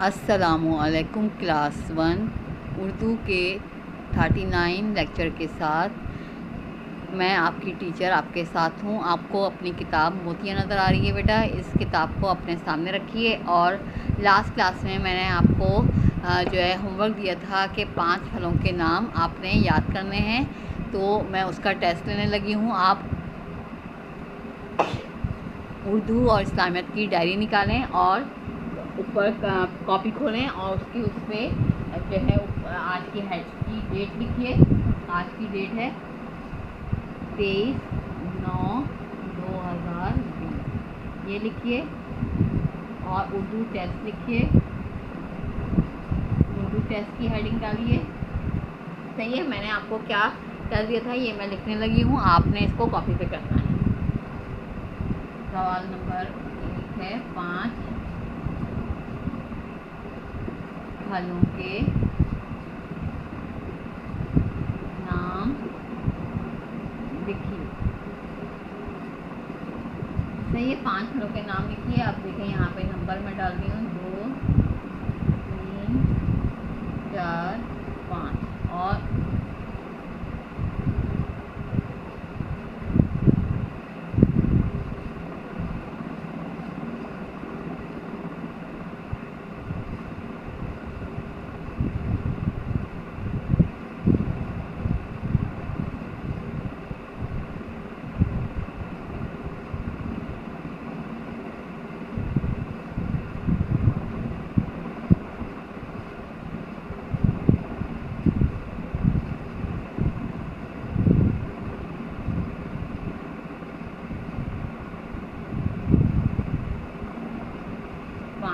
अस्सलामुअलैकुम क्लास 1 उर्दू के 39 लेक्चर के साथ मैं आपकी टीचर आपके साथ हूँ। आपको अपनी किताब मोतियाँ नज़र आ रही है बेटा, इस किताब को अपने सामने रखिए। और लास्ट क्लास में मैंने आपको जो है होमवर्क दिया था कि 5 फलों के नाम आपने याद करने हैं, तो मैं उसका टेस्ट लेने लगी हूँ। आप उर्दू और इस्लामियत की डायरी निकालें और ऊपर कॉपी खोलें और उसकी उस पर जो है आज की डेट लिखिए। आज की डेट है 23/9/2020, ये लिखिए। और उर्दू टेस्ट लिखिए, उर्दू टेस्ट की हेडिंग डालिए। सही है, मैंने आपको क्या टेस्ट दिया था ये मैं लिखने लगी हूँ, आपने इसको कॉपी पे करना है। सवाल नंबर 1 है 5 फलों के नाम लिखिए। सही है, 5 फलों के नाम लिखिए। आप देखें यहाँ पे नंबर मैं डाल रही हूँ 2 3 4 5 और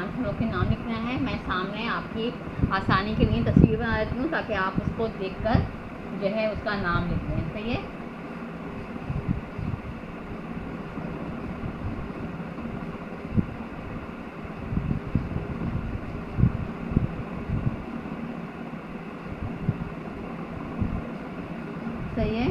फलों के नाम लिखना है। मैं सामने आपकी आसानी के लिए तस्वीर बना देती हूँ ताकि आप उसको देखकर जो है उसका नाम लिख लें। सही है, सही है।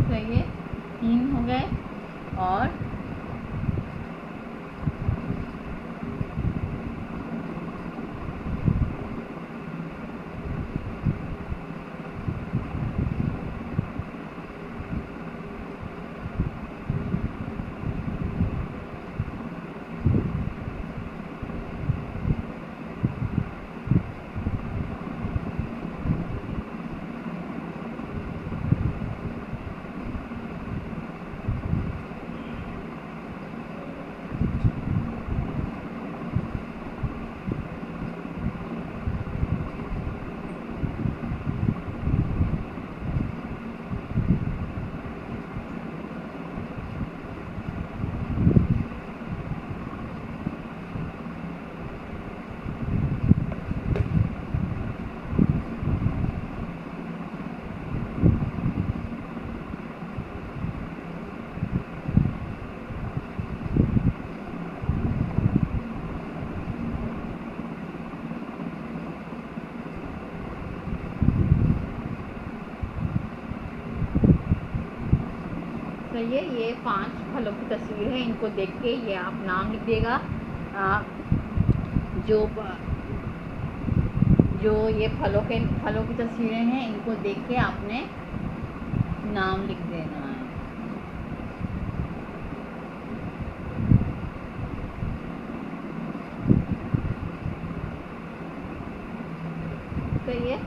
सही है, 3 हो गए। और सही है, ये 5 फलों की तस्वीर है। इनको देख के ये आप नाम लिख देगा। जो जो ये फलों की तस्वीरें हैं, इनको देख के आपने नाम लिख देना है। सही है,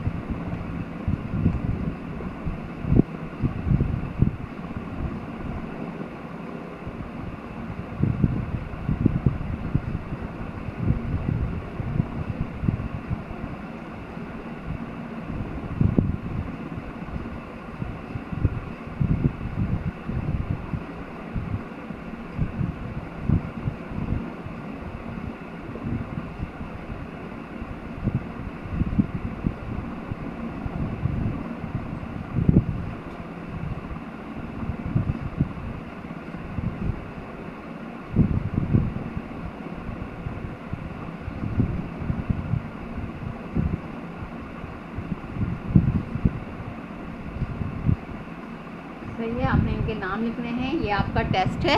सही है, आपने इनके नाम लिखने हैं, ये आपका टेस्ट है।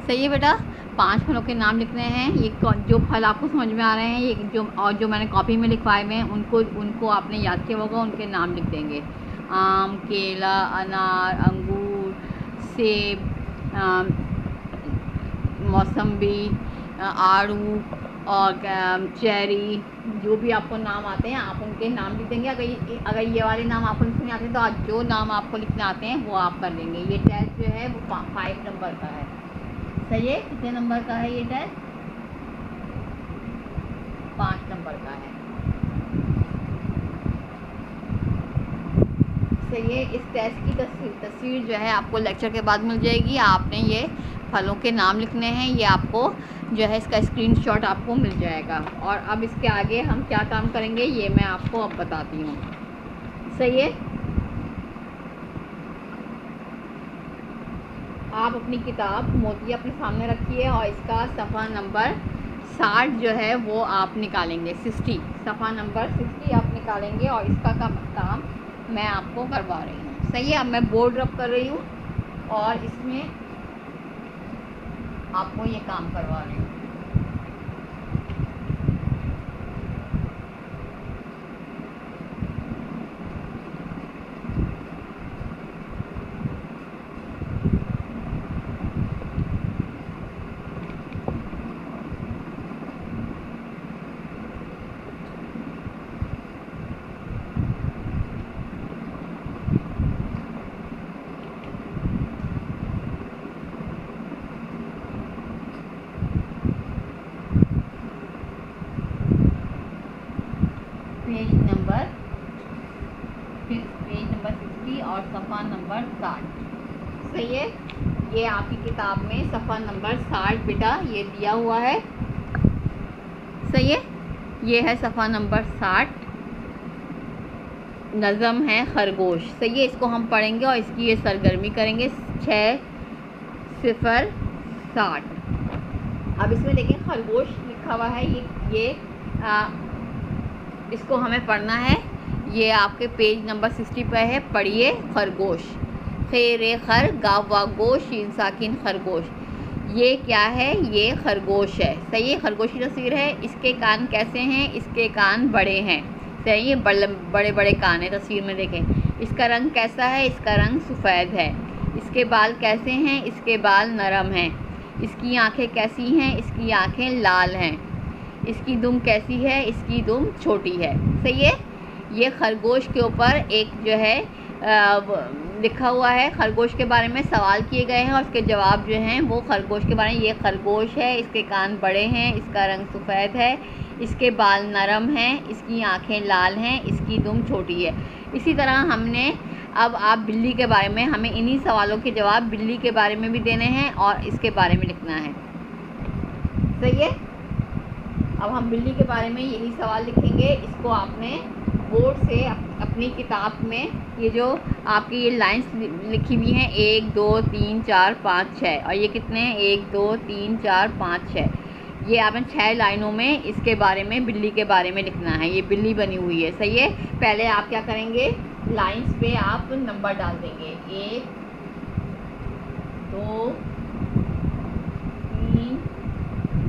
सही है बेटा, 5 फलों के नाम लिखने हैं। ये जो फल आपको समझ में आ रहे हैं, ये जो मैंने कॉपी में लिखवाए हुए हैं, उनको आपने याद किया होगा, उनके नाम लिख देंगे। आम, केला, अनार, अंगूर, सेब, मौसम्बी, आड़ू और चेरी, जो भी आपको नाम आते हैं आप उनके नाम लिख देंगे। अगर ये वाले नाम आपको लिखने आते हैं तो आज जो नाम आपको लिखने आते हैं वो आप कर लेंगे। ये टेस्ट जो है वो 5 नंबर का है। सही है, कितने नंबर का है ये टेस्ट? 5 नंबर का है। सही है, इस टेस्ट की तस्वीर जो है आपको लेक्चर के बाद मिल जाएगी। आपने ये फलों के नाम लिखने हैं, ये आपको जो है इसका स्क्रीनशॉट आपको मिल जाएगा। और अब इसके आगे हम क्या काम करेंगे ये मैं आपको अब बताती हूँ। सही है, आप अपनी किताब मोती अपने सामने रखिए और इसका सफ़ा नंबर 60 जो है वो आप निकालेंगे। 60 सफ़ा नंबर 60 आप निकालेंगे और इसका काम मैं आपको करवा रही हूँ। सही है, अब मैं बोर्ड रब कर रही हूँ और इसमें आपको ये काम करवा रही हूँ। पेज नंबर 60 और सफ़ा नंबर 60। सही है, ये आपकी किताब में सफ़ा नंबर 60 बेटा ये दिया हुआ है। सही है, ये है सफ़ा नंबर 60। नज़म है खरगोश। सही है, इसको हम पढ़ेंगे और इसकी ये सरगर्मी करेंगे। 6060। अब इसमें देखें खरगोश लिखा हुआ है, इसको हमें पढ़ना है। ये आपके पेज नंबर 60 पे है। पढ़िए खरगोश। खैर खर गाव वा गोश शीन साकिन खरगोश। ये क्या है? ये खरगोश है। सही है, खरगोश की तस्वीर है। इसके कान कैसे हैं? इसके कान बड़े हैं। सही है, बड़े बड़े कान है तस्वीर में देखें। इसका रंग कैसा है? इसका रंग सफ़ेद है। इसके बाल कैसे हैं? इसके बाल नरम हैं। इसकी आँखें कैसी हैं? इसकी आँखें लाल हैं। इसकी दुम कैसी है? इसकी दुम छोटी है। सही है, ये खरगोश के ऊपर एक जो है लिखा हुआ है। खरगोश के बारे में सवाल किए गए हैं और उसके जवाब जो हैं वो खरगोश के बारे में। ये खरगोश है, इसके कान बड़े हैं, इसका रंग सफ़ेद है, इसके बाल नरम हैं, इसकी आँखें लाल हैं, इसकी दुम छोटी है। इसी तरह हमने अब आप बिल्ली के बारे में, हमें इन्हीं सवालों के जवाब बिल्ली के बारे में भी देने हैं और इसके बारे में लिखना है। सही है, अब हम बिल्ली के बारे में यही सवाल लिखेंगे। इसको आपने बोर्ड से अपनी किताब में ये जो आपकी ये लाइंस लिखी हुई हैं 1 2 3 4 5 6 और ये कितने हैं 1 2 3 4 5 6, ये आपने 6 लाइनों में इसके बारे में बिल्ली के बारे में लिखना है। ये बिल्ली बनी हुई है। सही है, पहले आप क्या करेंगे, लाइंस पे आप नंबर डाल देंगे 1 2 3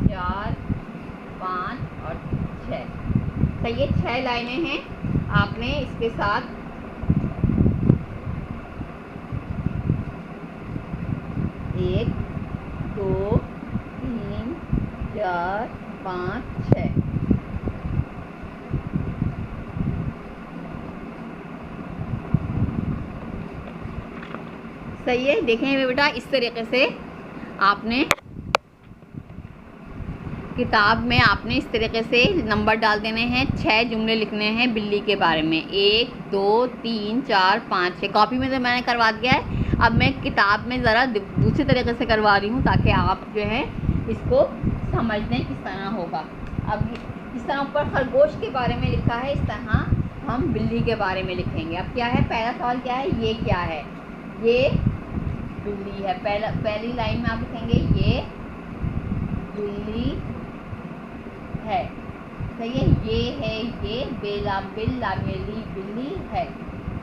4 5 और 6। सही है, 6 लाइनें हैं। आपने इसके साथ एक 2 3 4 5 6 सही है। देखें बेटा, इस तरीके से आपने किताब में आपने इस तरीके से नंबर डाल देने हैं। 6 जुमले लिखने हैं बिल्ली के बारे में 1 2 3 4 5 6। कॉपी में तो मैंने करवा दिया है, अब मैं किताब में ज़रा दूसरी तरीके से करवा रही हूँ ताकि आप जो है इसको समझ लें किस तरह होगा। अब इस तरह ऊपर खरगोश के बारे में लिखा है, इस तरह हम बिल्ली के बारे में लिखेंगे। अब क्या है, पहला सवाल क्या है, ये क्या है, ये बिल्ली है। पहली लाइन में आप लिखेंगे ये बिल्ली है। सही है, ये है, ये बिल्ली है।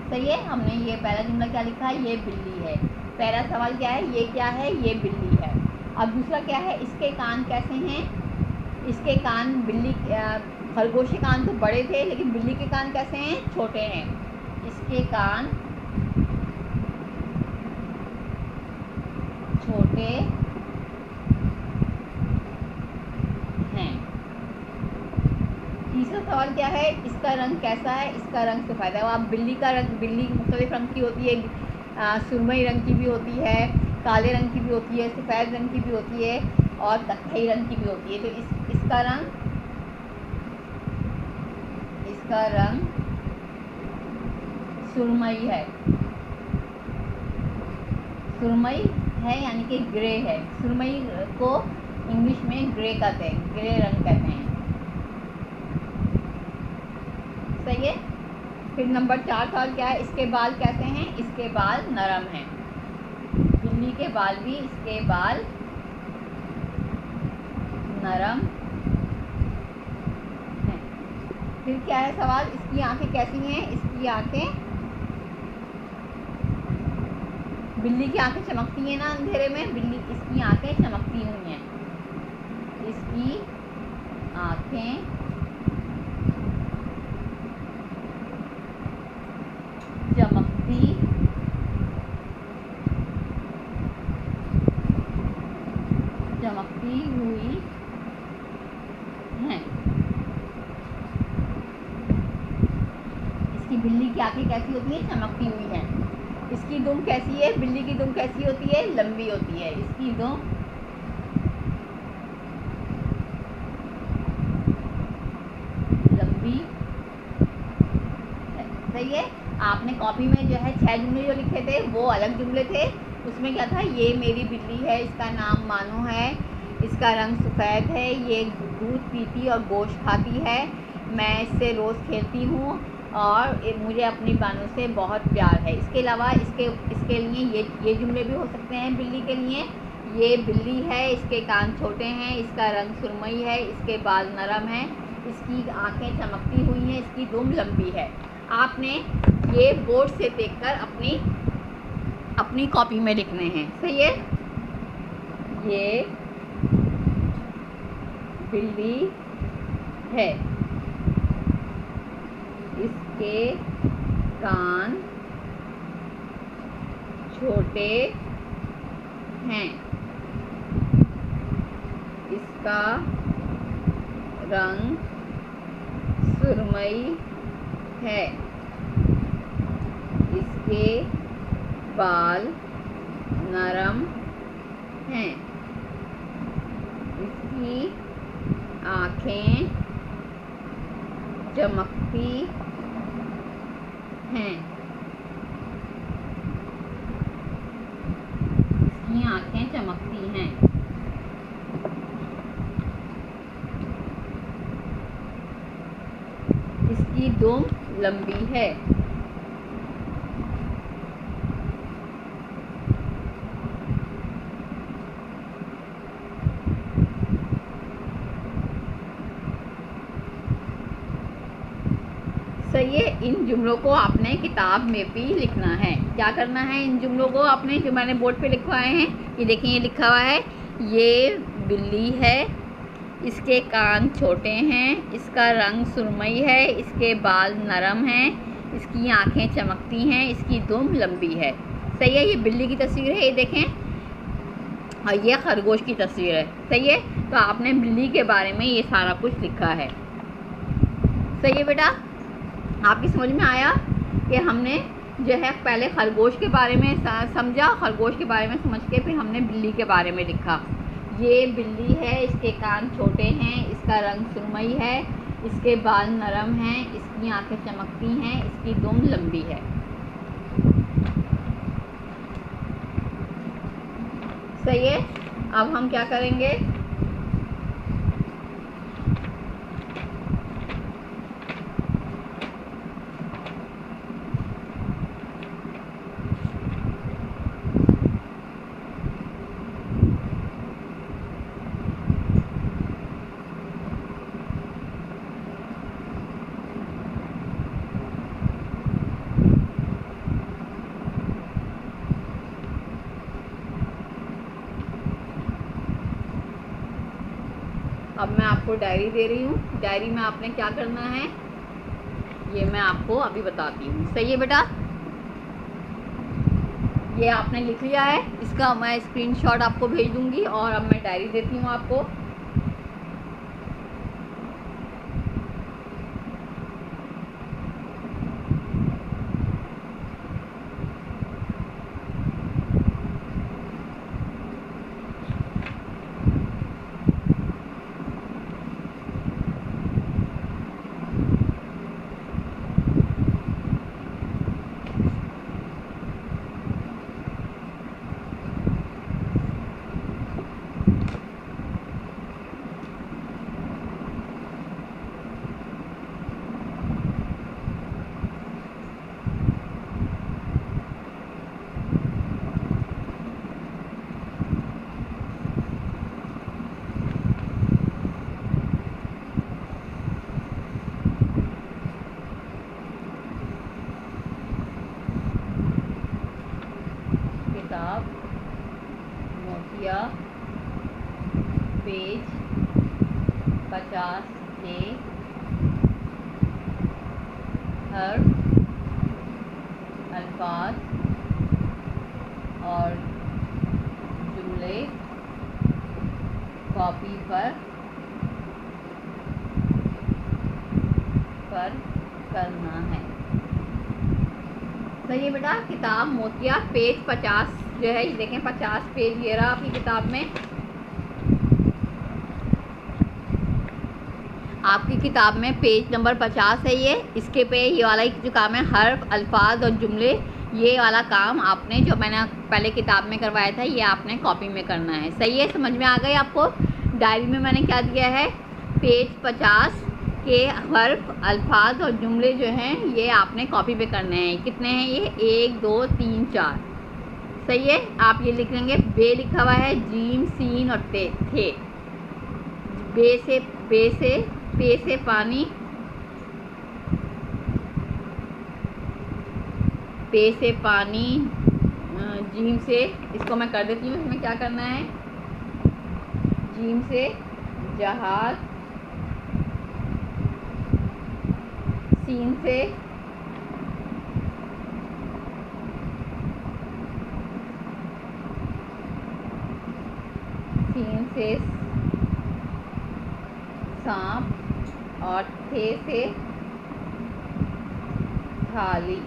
सही है, हमने ये पहला जुमला क्या लिखा है, ये बिल्ली है। पहला सवाल क्या है, ये क्या है, ये बिल्ली है। अब दूसरा क्या है, इसके कान कैसे हैं। इसके कान खरगोश के कान तो बड़े थे, लेकिन बिल्ली के कान कैसे हैं, छोटे हैं। इसके कान छोटे हैं। तीसरा सवाल क्या है, इसका रंग कैसा है। इसका रंग सफ़ेद है। अब बिल्ली मुख्तलिफ रंग की होती है, सुरमई रंग की भी होती है, काले रंग की भी होती है, सफ़ेद रंग की भी होती है और कत्थई रंग की भी होती है। तो इसका रंग सुरमई है। सुरमई है यानी कि ग्रे है। सुरमई को इंग्लिश में ग्रे कहते हैं, ग्रे रंग कहते हैं। सही है। फिर नंबर 4 सवाल क्या है, इसके बाल कैसे हैं। इसके बाल नरम हैं। बिल्ली के बाल भी, इसके बाल नरम हैं। फिर क्या है सवाल, इसकी आंखें कैसी हैं। इसकी आंखें, बिल्ली की आंखें चमकती हैं ना अंधेरे में, इसकी आंखें चमकती हुई हैं। इसकी आंखें चमकती हुई हैं। इसकी बिल्ली की आंखें कैसी होती हैं, चमकती हुई हैं। इसकी दुम कैसी है, बिल्ली की दुम कैसी होती है, लंबी होती है। इसकी दुम लंबी है। सही है। आपने कॉपी में जो है 6 जुमले जो लिखे थे वो अलग जुमले थे। उसमें क्या था, ये मेरी बिल्ली है, इसका नाम मानो है, इसका रंग सफ़ेद है, ये दूध पीती और गोश्त खाती है, मैं इससे रोज़ खेलती हूँ और मुझे अपनी बानों से बहुत प्यार है। इसके अलावा इसके लिए ये जुमले भी हो सकते हैं बिल्ली के लिए। ये बिल्ली है, इसके कान छोटे हैं, इसका रंग सुरमई है, इसके बाल नरम हैं, इसकी आंखें चमकती हुई हैं, इसकी दुम लंबी है। आपने ये बोर्ड से देखकर अपनी कॉपी में लिखने हैं। सही है। ये बिल्ली है, इसके कान छोटे हैं, इसका रंग सुरमई है, इसके बाल नरम हैं, इसकी आँखें चमकती हैं, इसकी आँखें चमकती हैं। इसकी दुम लंबी है। सही है। इन जुमलों को आपने किताब में भी लिखना है। क्या करना है, इन जुमलों को आपने, जो मैंने बोर्ड पे लिखवाए हैं, ये देखें, ये लिखा हुआ है, ये बिल्ली है, इसके कान छोटे हैं, इसका रंग सुरमई है, इसके बाल नरम हैं, इसकी आंखें चमकती हैं, इसकी दुम लंबी है। सही है। ये बिल्ली की तस्वीर है, ये देखें, और ये खरगोश की तस्वीर है। सही है। तो आपने बिल्ली के बारे में ये सारा कुछ लिखा है। सही है बेटा। आपकी समझ में आया कि हमने जो है पहले खरगोश के बारे में समझा, खरगोश के बारे में समझ के फिर हमने बिल्ली के बारे में लिखा। ये बिल्ली है, इसके कान छोटे हैं, इसका रंग सुरमई है, इसके बाल नरम हैं, इसकी आंखें चमकती हैं, इसकी दुम लंबी है। सही है। अब हम क्या करेंगे, अब मैं आपको डायरी दे रही हूँ। डायरी में आपने क्या करना है ये मैं आपको अभी बताती हूँ। सही है बेटा, ये आपने लिख लिया है, इसका मैं स्क्रीनशॉट आपको भेज दूँगी और अब मैं डायरी देती हूँ आपको। किताब मोतिया पेज 50 के हर अल्फाज और जुमले कॉपी पर करना है। सही है बेटा, किताब मोतिया पेज 50 जो है ये देखें 50 पेज ये रहा आपकी किताब में। आपकी किताब में पेज नंबर 50 है ये। इसके पे ये वाला जो काम है हर्फ अल्फाज और जुमले, ये वाला काम आपने जो मैंने पहले किताब में करवाया था ये आपने कॉपी में करना है। सही है, समझ में आ गई आपको। डायरी में मैंने क्या दिया है, पेज 50 के हर्फ अल्फाज और जुमले जो हैं ये आपने कॉपी पे करने हैं। कितने हैं ये, 1 2 3 4। सही है, आप ये लिख लेंगे। बे लिखा हुआ है, जीम सीन और थे। पे से पानी, पे से पानी, जीम से, इसको मैं कर देती हूँ। इसमें क्या करना है, जीम से जहाज, सीन से सांप और थे से थाली।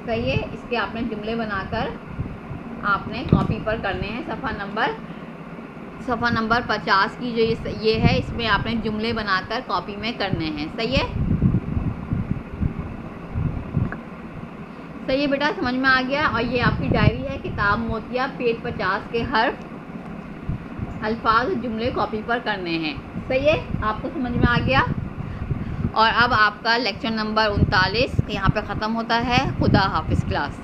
सही है, इसके आपने जुमले बनाकर आपने कॉपी पर करने हैं। सफ़ा नंबर 50 की जो ये है, इसमें आपने जुमले बनाकर कॉपी में करने हैं। सही है, सही है बेटा, समझ में आ गया। और ये आपकी डायरी है, किताब मोतिया पेज 50 के हर्फ अल्फाज जुमले कॉपी पर करने हैं। सही है, आपको समझ में आ गया। और अब आपका लेक्चर नंबर 39 यहाँ पे ख़त्म होता है। खुदा हाफिज़ क्लास।